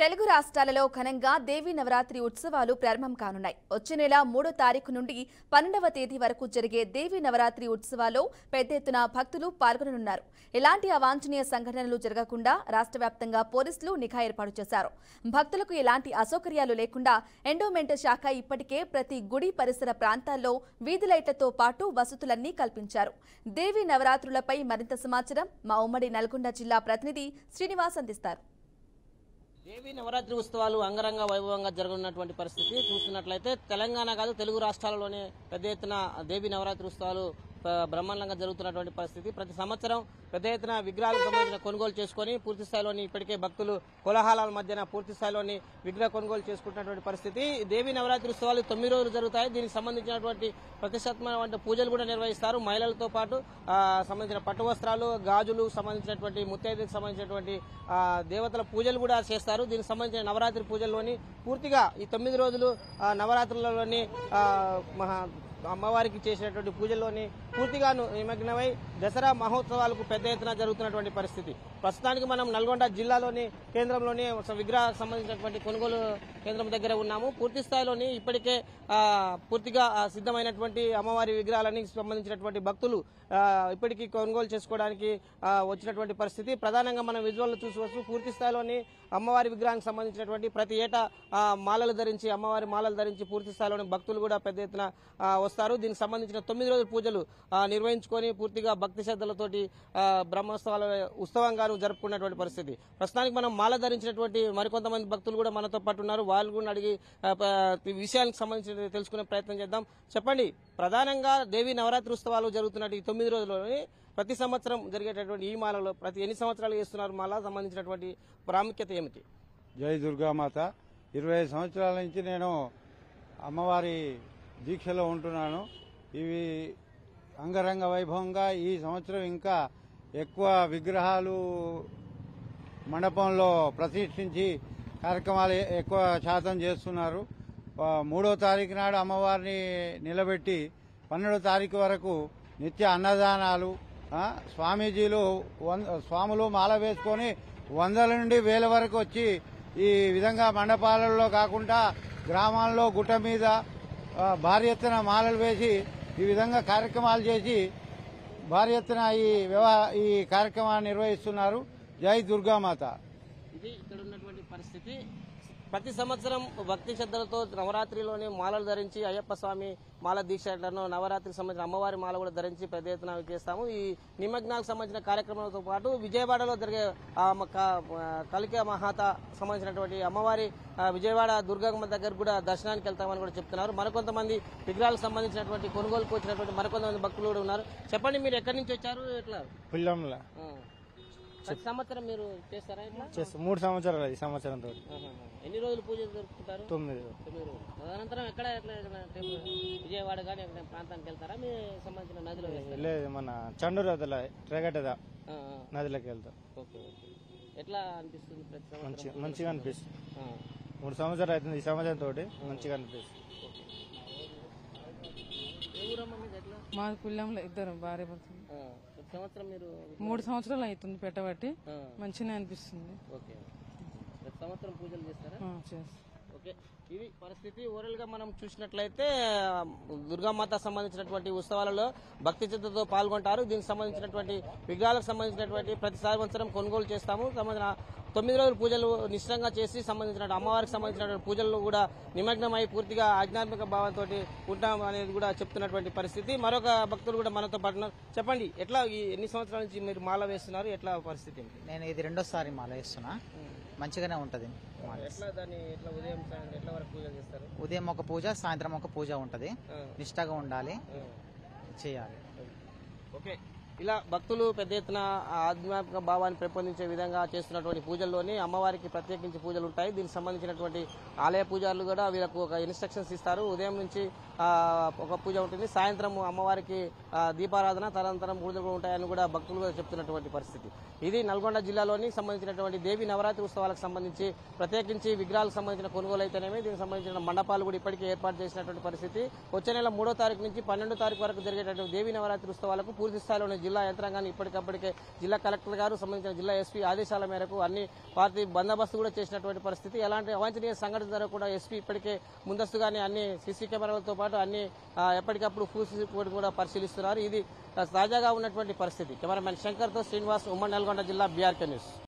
తెలుగు రాష్ట్రాలలో ఘనంగా దేవీ నవరాత్రి ఉత్సవాలు ప్రారంభం కానున్నాయి. వచ్చే నెల 3వ తారీఖు నుండి 12వ తేదీ వరకు జరిగే దేవీ నవరాత్రి ఉత్సవాల్లో పెద్ద ఎత్తున భక్తులు పాల్గొననున్నారు. ఎలాంటి అవాంఛనీయ సంఘటనలు జరగకుండా రాష్ట్ర వ్యాప్తంగా పోలీసులు నిఘా ఏర్పాటు చేశారు. భక్తులకు ఎలాంటి అసౌకర్యాలు లేకుండా ఎండోమెంట్ శాఖ ఇప్పటికే ప్రతి గుడి పరిసర ప్రాంతాల్లో వీధి లైట్లతో పాటు వసతులన్నీ కల్పించారు. దేవీ నవరాత్రులపై మరింత సమాచారం మా ఉమ్మడి నల్గొండ జిల్లా ప్రతినిధి శ్రీనివాస్ అందిస్తారు. దేవీ నవరాత్రి ఉత్సవాలు అంగరంగ వైభవంగా జరగనున్నటువంటి పరిస్థితి చూస్తున్నట్లయితే తెలంగాణ కాదు తెలుగు రాష్ట్రాలలోనే పెద్ద ఎత్తున దేవీ నవరాత్రి ఉత్సవాలు బ్రహ్మాండంగా జరుగుతున్నటువంటి పరిస్థితి. ప్రతి సంవత్సరం పెద్ద ఎత్తున విగ్రహాలకు సంబంధించిన కొనుగోలు చేసుకుని పూర్తి స్థాయిలోని ఇప్పటికే భక్తులు కోలాహలాల మధ్యన పూర్తి స్థాయిలోని విగ్రహ కొనుగోలు చేసుకుంటున్నటువంటి పరిస్థితి. దేవీ నవరాత్రి ఉత్సవాలు 9 రోజులు జరుగుతాయి. దీనికి సంబంధించినటువంటి ప్రతిష్టాత్మకమైన పూజలు కూడా నిర్వహిస్తారు. మహిళలతో పాటు సంబంధించిన పట్టు వస్త్రాలు, గాజులు సంబంధించినటువంటి ముత్తైదులకు సంబంధించినటువంటి దేవతల పూజలు కూడా చేస్తారు. దీనికి సంబంధించిన నవరాత్రి పూజల్లోని పూర్తిగా ఈ 9 రోజులు నవరాత్రులలోని అమ్మవారికి చేసినటువంటి పూజల్లోని పూర్తిగా నిమగ్నమై దసరా మహోత్సవాలకు పెద్ద ఎత్తున జరుగుతున్నటువంటి పరిస్థితి. ప్రస్తుతానికి మనం నల్గొండ జిల్లాలోని కేంద్రంలోని విగ్రహాలకు సంబంధించినటువంటి కొనుగోలు కేంద్రం దగ్గర ఉన్నాము. పూర్తి స్థాయిలోని ఇప్పటికే పూర్తిగా సిద్ధమైనటువంటి అమ్మవారి విగ్రహాలకు సంబంధించినటువంటి భక్తులు ఇప్పటికీ కొనుగోలు చేసుకోవడానికి వచ్చినటువంటి పరిస్థితి. ప్రధానంగా మనం విజువల్ చూసుకోవచ్చు. పూర్తి స్థాయిలోని అమ్మవారి విగ్రహానికి సంబంధించినటువంటి ప్రతి ఏటా మాలలు ధరించి అమ్మవారి మాలలు ధరించి పూర్తి స్థాయిలోని భక్తులు కూడా పెద్ద ఎత్తున వస్తారు. దీనికి సంబంధించిన 9 రోజుల పూజలు నిర్వహించుకొని పూర్తిగా భక్తి శ్రద్ధలతోటి బ్రహ్మోత్సవాల ఉత్సవంగా జరుపుకున్నటువంటి పరిస్థితి. ప్రస్తుతానికి మనం మాల ధరించినటువంటి మరికొంతమంది భక్తులు కూడా మనతో పాటు ఉన్నారు. వాళ్ళు కూడా అడిగి విషయానికి సంబంధించి తెలుసుకునే ప్రయత్నం చేద్దాం. చెప్పండి, ప్రధానంగా దేవీ నవరాత్రి ఉత్సవాలు జరుగుతున్నట్టు ఈ 9 రోజుల్లోని ప్రతి సంవత్సరం జరిగేటటువంటి ఈ మాలలో ప్రతి ఎన్ని సంవత్సరాలు చేస్తున్నారు? మాల సంబంధించినటువంటి ప్రాముఖ్యత ఏమిటి? జై దుర్గామాత. 25 సంవత్సరాల నుంచి నేను అమ్మవారి దీక్షలో ఉంటున్నాను. ఇవి అంగరంగ వైభవంగా ఈ సంవత్సరం ఇంకా ఎక్కువ విగ్రహాలు మండపంలో ప్రతిష్ఠించి కార్యక్రమాలు ఎక్కువ శాతం చేస్తున్నారు. 3వ తారీఖు నాడు అమ్మవారిని నిలబెట్టి 12వ తారీఖు వరకు నిత్య అన్నదానాలు, స్వామీజీలు స్వాములు మాల వేసుకొని వందల నుండి వేల వరకు వచ్చి ఈ విధంగా మండపాలలో కాకుండా గ్రామాల్లో గుట్ట మీద భారీ ఎత్తున మాలలు వేసి ఈ విధంగా కార్యక్రమాలు చేసి భారీ ఎత్తున ఈ కార్యక్రమాన్ని నిర్వహిస్తున్నారు. జై దుర్గామాత. ఇది ఇక్కడ ఉన్నటువంటి పరిస్థితి. ప్రతి సంవత్సరం భక్తి శ్రద్ధలతో నవరాత్రిలోని మాలలు ధరించి అయ్యప్ప స్వామి మాల దీక్షలను నవరాత్రికి సంబంధించిన అమ్మవారి మాల కూడా ధరించి పెద్ద ఎత్తున చేస్తాము. ఈ నిమగ్నాలకు సంబంధించిన కార్యక్రమాలతో పాటు విజయవాడలో జరిగే కలిక మహాత సంబంధించినటువంటి అమ్మవారి విజయవాడ దుర్గమ్మ దగ్గర కూడా దర్శనానికి వెళ్తామని కూడా చెప్తున్నారు. మరికొంతమంది విగ్రహాలకు సంబంధించినటువంటి కొనుగోలుకు వచ్చినటువంటి మరికొంతమంది భక్తులు కూడా ఉన్నారు. చెప్పండి, మీరు ఎక్కడి నుంచి వచ్చారు? ఎట్లా? పుల్లంలా. ప్రతి సంవత్సరం మీరు చేస్తారా? ఇట్లా 3 సంవత్సరాలు ఈ సంవత్సరంతో. ఎన్ని రోజులు పూజ జరుపుకుంటారు? 9 రోజులు. తదనంతరం ఎక్కడ విజయవాడ కానీ ఎక్కడ ప్రాంతానికి వెళ్తారా? మీ సంబంధించిన నదిలో లేదు, మన చండూరు అదల ట్రేగడ్డ నదిలోకి వెళ్తాం. Okay okay. ఎట్లా అనిపిస్తుంది? ప్రతి మంచిగా అనిపిస్తుంది. 3 సంవత్సరాలు అవుతుంది ఈ సంవత్సరం తోటి మంచిగా అనిపిస్తుంది. మాది పుల్లంలో ఇద్దరు భార్య భర్తలు. సంవత్సరం మీరు 3 సంవత్సరాలు అవుతుంది పెట్టబట్టి మంచిగా అనిపిస్తుంది. ఓకే. ప్రతి సంవత్సరం పూజలు చేస్తారా? ఓకే. ఇది పరిస్థితి. ఓవరాల్ గా మనం చూసినట్లయితే దుర్గామాత సంబంధించినటువంటి ఉత్సవాలలో భక్తి శ్రద్ధతో పాల్గొంటారు. దీనికి సంబంధించినటువంటి విగ్రహాలకు సంబంధించినటువంటి ప్రతి సంవత్సరం కొనుగోలు చేస్తాము. సంబంధించిన 9 రోజుల పూజలు నిశ్చితంగా చేసి సంబంధించిన అమ్మవారికి సంబంధించినటువంటి పూజల్లో కూడా నిమగ్నమై పూర్తిగా ఆధ్యాత్మిక భావంతో ఉంటాం అనేది కూడా చెప్తున్నటువంటి పరిస్థితి. మరొక భక్తులు కూడా మనతో పాటు చెప్పండి, ఎట్లా ఎన్ని సంవత్సరాల నుంచి మీరు మాల వేస్తున్నారు? ఎట్లా పరిస్థితి? నేను ఇది 2వ మాల వేస్తున్నా. మంచిగానే ఉంటది. ఉదయం ఎట్లా వరకు పూజ చేస్తారు? ఉదయం ఒక పూజ, సాయంత్రం ఒక పూజ ఉంటది. నిష్టగా ఉండాలి, చేయాలి. ఓకే. ఇలా భక్తులు పెద్ద ఎత్తున ఆధ్యాత్మిక భావాన్ని పెంపొందించే విధంగా చేస్తున్నటువంటి పూజల్లోని అమ్మవారికి ప్రత్యేకించి పూజలు ఉంటాయి. దీనికి సంబంధించినటువంటి ఆలయ పూజారులు కూడా వీళ్ళకు ఒక ఇన్స్ట్రక్షన్స్ ఇస్తారు. ఉదయం నుంచి ఒక పూజ ఉంటుంది, సాయంత్రం అమ్మవారికి దీపారాధన, తదనంతరం పూజలు ఉంటాయని కూడా భక్తులు కూడా చెప్తున్నటువంటి పరిస్థితి. ఇది నల్గొండ జిల్లాలోని సంబంధించినటువంటి దేవీ నవరాత్రి ఉత్సవాలకు సంబంధించి ప్రత్యేకించి విగ్రహాలకు సంబంధించిన కొనుగోలు అయితేనేమి దీనికి సంబంధించిన మండపాలు కూడా ఇప్పటికే ఏర్పాటు చేసినటువంటి పరిస్థితి. వచ్చే నెల 3వ తారీఖు నుంచి 12వ తారీఖు వరకు జరిగేటటువంటి దేవీ నవరాత్రి ఉత్సవాలకు పూర్తి స్థాయిలోనే జిల్లా యంత్రాంగాన్ని ఇప్పటికప్పటికే జిల్లా కలెక్టర్ గారు సంబంధించిన జిల్లా ఎస్పీ ఆదేశాల మేరకు అన్ని పార్టీ బందోబస్తు కూడా చేసినటువంటి పరిస్థితి. ఎలాంటి అవాంఛనీయ సంఘటన జరగకుండా ఎస్పీ ఇప్పటికే ముందస్తుగానే అన్ని సీసీ కెమెరాలతో పాటు అన్ని ఎప్పటికప్పుడు ఫుల్ సీసీ కూడా పరిశీలిస్తున్నారు. ఇది తాజాగా ఉన్నటువంటి పరిస్థితి. కెమెరామెన్ శంకర్తో శ్రీనివాస్, ఉమ్మడి నల్గొండ జిల్లా, బీఆర్కే న్యూస్.